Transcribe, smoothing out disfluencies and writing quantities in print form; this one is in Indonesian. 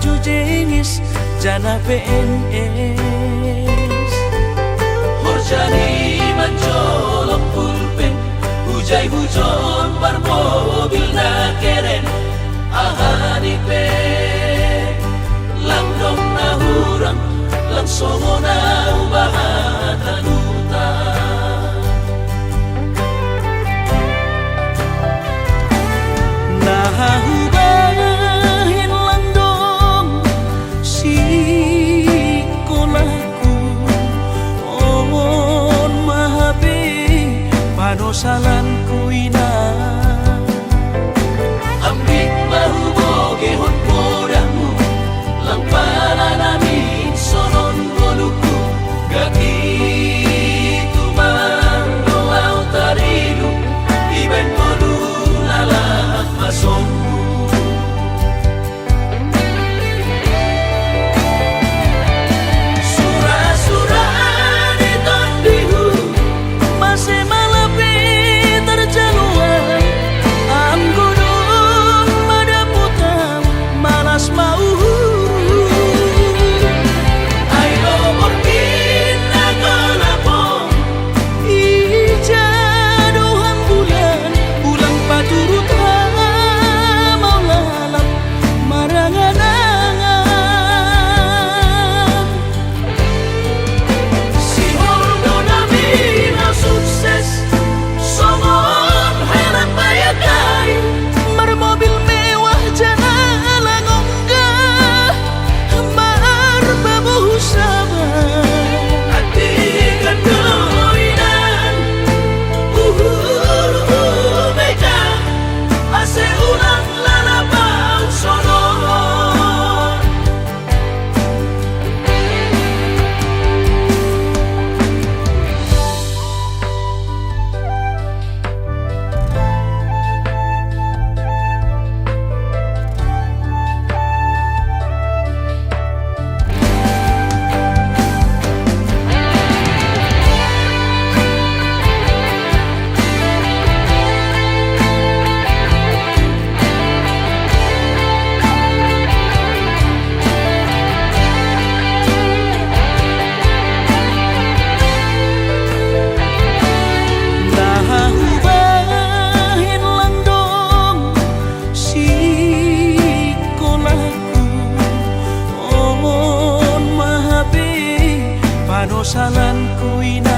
baju jenis jana PNS. Horjani mencolok pulpen, hujai hujon bermobil na keren. Ahani pe langdong na hurang, langsongo na ubahatan utang. Nahubahin langdong si kolaku on mahabe panosalan ku ina. Ambik mahuboge hon podamu, lang pala namin sonon boluku. Gaki tumang doaw tarilu, iben bolu lalak masongku. Surah-surah di tondihu, Masih malapi terjaluan anggunung madaputang malas mau. ayo morkin nagalapong. Ijaduhan bulan ulang paturut mau lalap marangan-angan. Si Holdo namin ang sukses, somon harap bayagay. Bermobil mewah jalan onggah marbabuh sabar. Ati kandoinan, mega, ase ulang lalabang sonon. Nahubahin langdong si kolaku on mahabe panosalan ku ina.